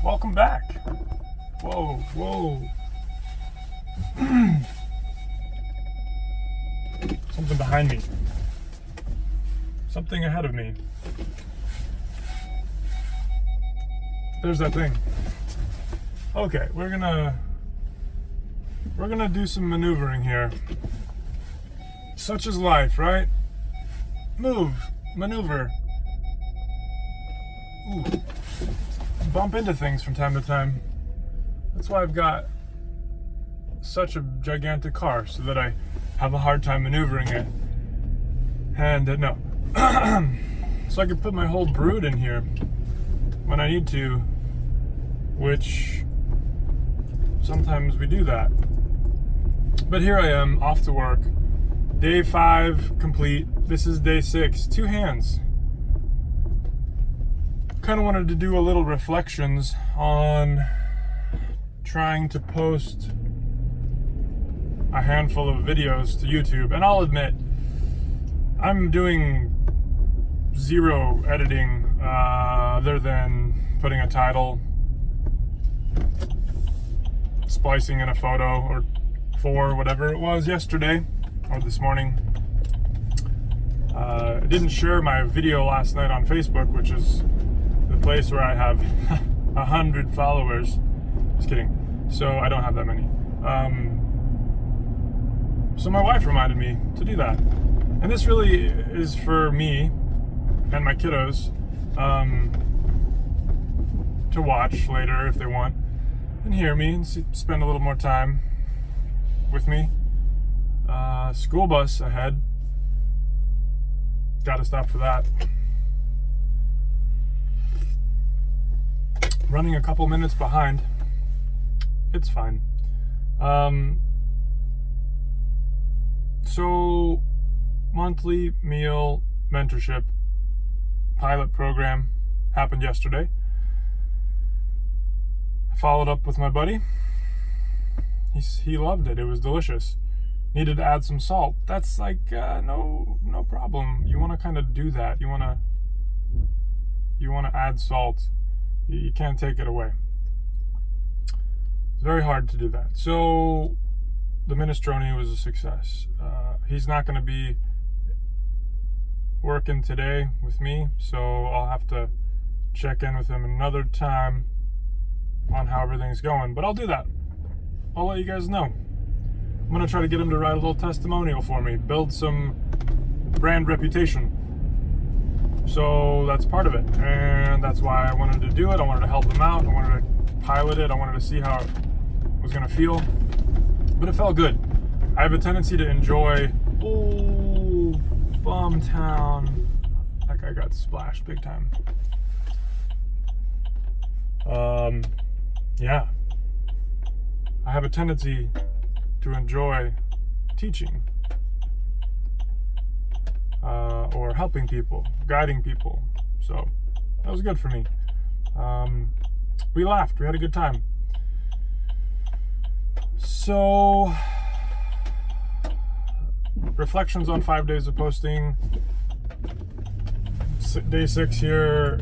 Welcome back. Whoa, whoa. Something behind me. Something ahead of me. There's that thing. Okay, we're gonna do some maneuvering here. Such is life, right? Move, maneuver. Ooh. Bump into things from time to time. That's why I've got such a gigantic car, so that I have a hard time maneuvering it. And no. So I can put my whole brood in here when I need to, which sometimes we do that. But here I am, off to work. Day 5 complete. This is day 6. 2 hands. Kind of wanted to do a little reflections on trying to post a handful of videos to YouTube. And I'll admit, I'm doing 0 editing other than putting a title, splicing in a photo or 4, whatever it was yesterday or this morning. I didn't share my video last night on Facebook, which is the place where I have 100 followers. Just kidding. So I don't have that many. So my wife reminded me to do that. And this really is for me and my kiddos to watch later if they want and hear me and spend a little more time with me. School bus ahead. Gotta stop for that. Running a couple minutes behind. It's fine. So, monthly meal mentorship pilot program happened yesterday. I followed up with my buddy. He loved it. It was delicious. Needed to add some salt. That's like no problem. You want to kind of do that. You want to add salt. You can't take it away. It's very hard to do that. So the minestrone was a success. He's not going to be working today with me, so I'll have to check in with him another time on how everything's going. But I'll do that. I'll let you guys know. I'm going to try to get him to write a little testimonial for me, build some brand reputation. So that's part of it, and that's why I wanted to do it. I wanted to help him out. I wanted to pilot it. I wanted to see how it was going to feel, but it felt good. I have a tendency to enjoy, Bumtown. That guy got splashed big time. Yeah. I have a tendency to enjoy teaching. Or helping people, guiding people. So that was good for me. We laughed. We had a good time. So, reflections on 5 days of posting. Day 6 here.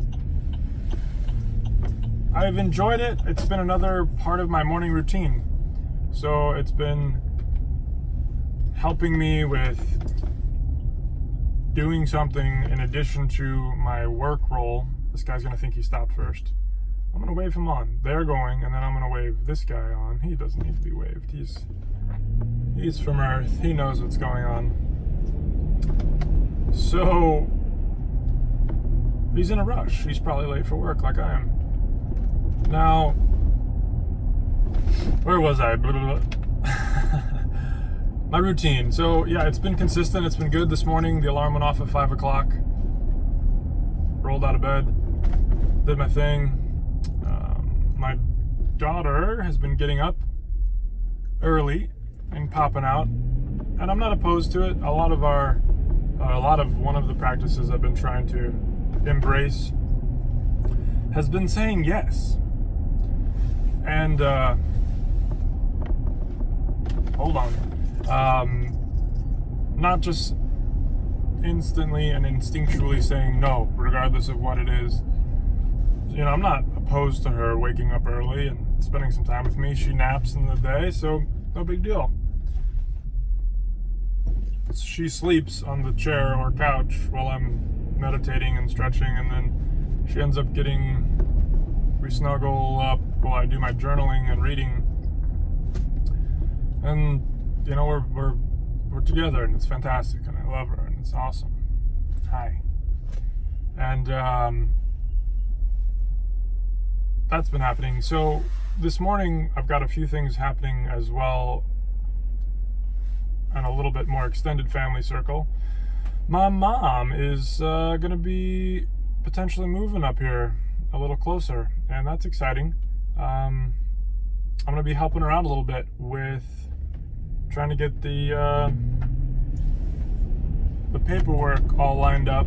I've enjoyed it. It's been another part of my morning routine. So it's been helping me with doing something in addition to my work role. This guy's gonna think he stopped first. I'm gonna wave him on. They're going, and then I'm gonna wave this guy on. He doesn't need to be waved. He's from Earth. He knows what's going on. So he's in a rush. He's probably late for work like I am. Now, where was I? My routine. So yeah, it's been consistent. It's been good. This morning, the alarm went off at 5 o'clock. Rolled out of bed, did my thing. My daughter has been getting up early and popping out, and I'm not opposed to it. A lot of one of the practices I've been trying to embrace has been saying yes. And hold on. Not just instantly and instinctually saying no, regardless of what it is. You know, I'm not opposed to her waking up early and spending some time with me. She naps in the day, so no big deal. She sleeps on the chair or couch while I'm meditating and stretching, and then she ends up we snuggle up while I do my journaling and reading. And you know, we're together, and it's fantastic, and I love her, and it's awesome. Hi. And that's been happening. So this morning I've got a few things happening as well, and a little bit more extended family circle. My mom is going to be potentially moving up here a little closer, and that's exciting. I'm going to be helping her out a little bit with trying to get the paperwork all lined up.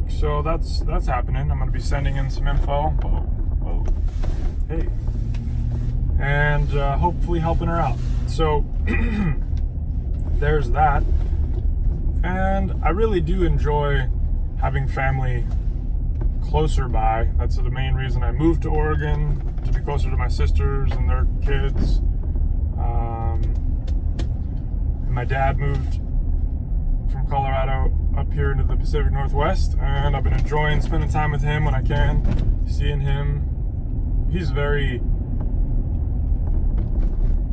So that's happening. I'm going to be sending in some info. Whoa. Hey. And hopefully helping her out. So there's that. And I really do enjoy having family closer by. That's the main reason I moved to Oregon, to be closer to my sisters and their kids. And my dad moved from Colorado up here into the Pacific Northwest, and I've been enjoying spending time with him when I can, seeing him. He's very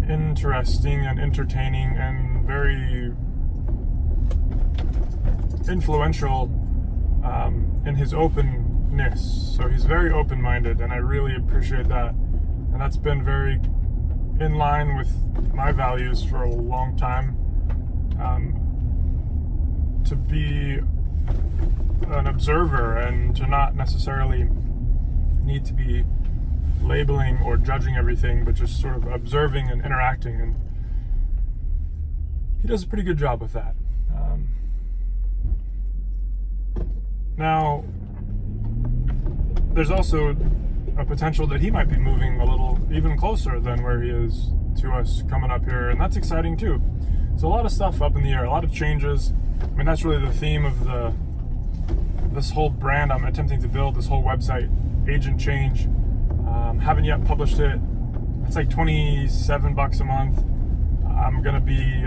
interesting and entertaining and very influential in his openness. So he's very open-minded, and I really appreciate that. And that's been very in line with my values for a long time. To be an observer and to not necessarily need to be labeling or judging everything, but just sort of observing and interacting. And he does a pretty good job with that. Now, there's also a potential that he might be moving a little even closer than where he is to us coming up here, and that's exciting too. So a lot of stuff up in the air, a lot of changes. I mean, that's really the theme of this whole brand I'm attempting to build, this whole website, Agent Change. Haven't yet published it. It's like $27 a month. I'm gonna be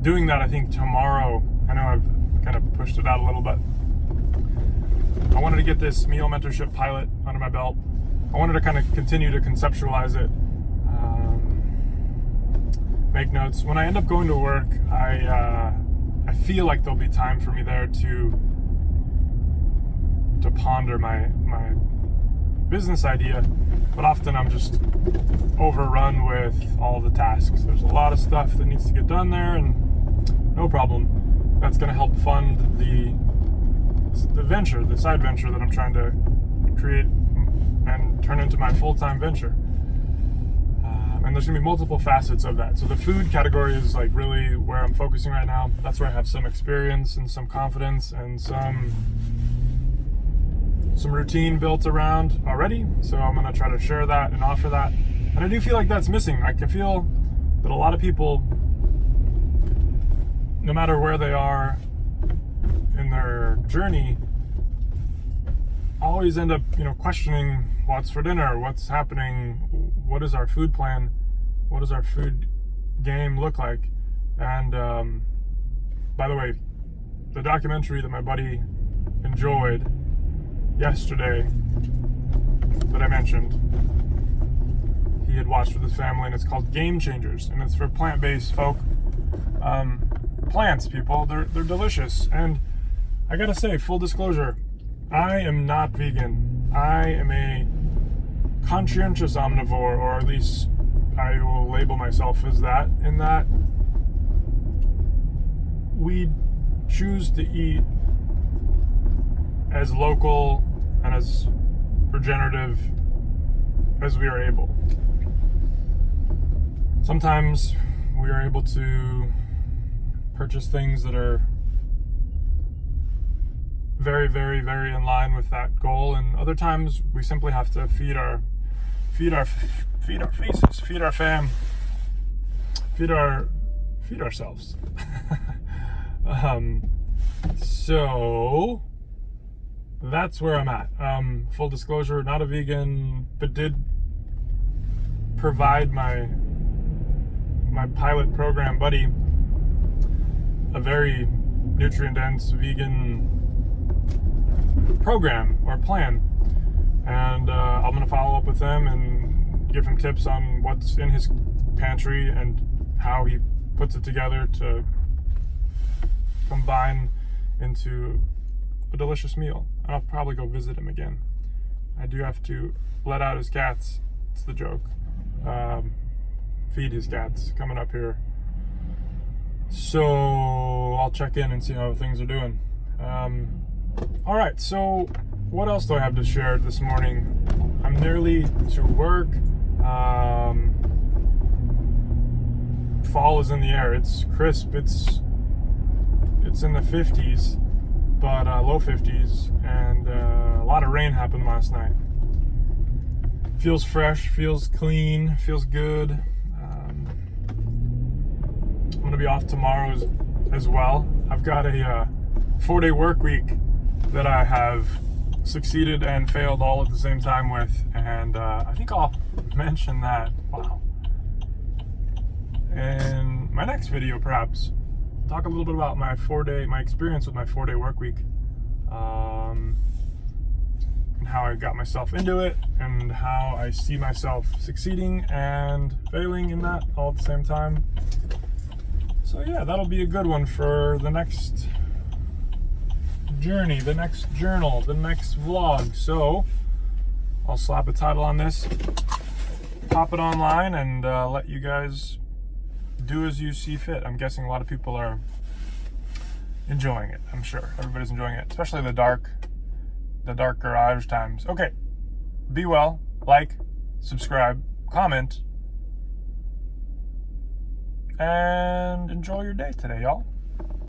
doing that, I think, tomorrow. I know I've kind of pushed it out a little bit. I wanted to get this meal mentorship pilot under my belt. I wanted to kind of continue to conceptualize it, make notes. When I end up going to work, I feel like there'll be time for me there to ponder my business idea, but often I'm just overrun with all the tasks. There's a lot of stuff that needs to get done there, and no problem. That's going to help fund the venture, the side venture that I'm trying to create and turn into my full-time venture. And there's going to be multiple facets of that. So the food category is like really where I'm focusing right now. That's where I have some experience and some confidence and some routine built around already. So I'm going to try to share that and offer that. And I do feel like that's missing. I can feel that a lot of people, no matter where they are in their journey, always end up, questioning what's for dinner, what's happening, what is our food plan, what does our food game look like. And by the way, the documentary that my buddy enjoyed yesterday that I mentioned, he had watched with his family, and it's called Game Changers, and it's for plant-based folk. Plants, people, they're delicious. And I gotta say, full disclosure, I am not vegan. I am a conscientious omnivore, or at least I will label myself as that, in that we choose to eat as local and as regenerative as we are able. Sometimes we are able to purchase things that are very, very, very in line with that goal, and other times we simply have to feed our faces, feed our fam, feed ourselves. So that's where I'm at. Full disclosure, not a vegan, but did provide my pilot program buddy a very nutrient dense vegan program or plan, and I'm gonna follow up with him and give him tips on what's in his pantry and how he puts it together to combine into a delicious meal. And I'll probably go visit him again. I do have to let out his cats. It's the joke. Feed his cats coming up here. So I'll check in and see how things are doing. All right, so what else do I have to share this morning? I'm nearly to work. Fall is in the air. It's crisp. It's in the 50s, but low 50s, and a lot of rain happened last night. Feels fresh, feels clean, feels good. I'm gonna be off tomorrow as well. I've got a 4-day work week that I have succeeded and failed all at the same time with, and I think I'll mention that. Wow. In my next video, perhaps talk a little bit about my experience with my 4-day work week, and how I got myself into it, and how I see myself succeeding and failing in that all at the same time. So yeah, that'll be a good one for the next journey, the next journal, the next vlog. So I'll slap a title on this, pop it online, and let you guys do as you see fit. I'm guessing a lot of people are enjoying it. I'm sure everybody's enjoying it, especially the dark garage times. Okay, be well, like, subscribe, comment, and enjoy your day today, y'all.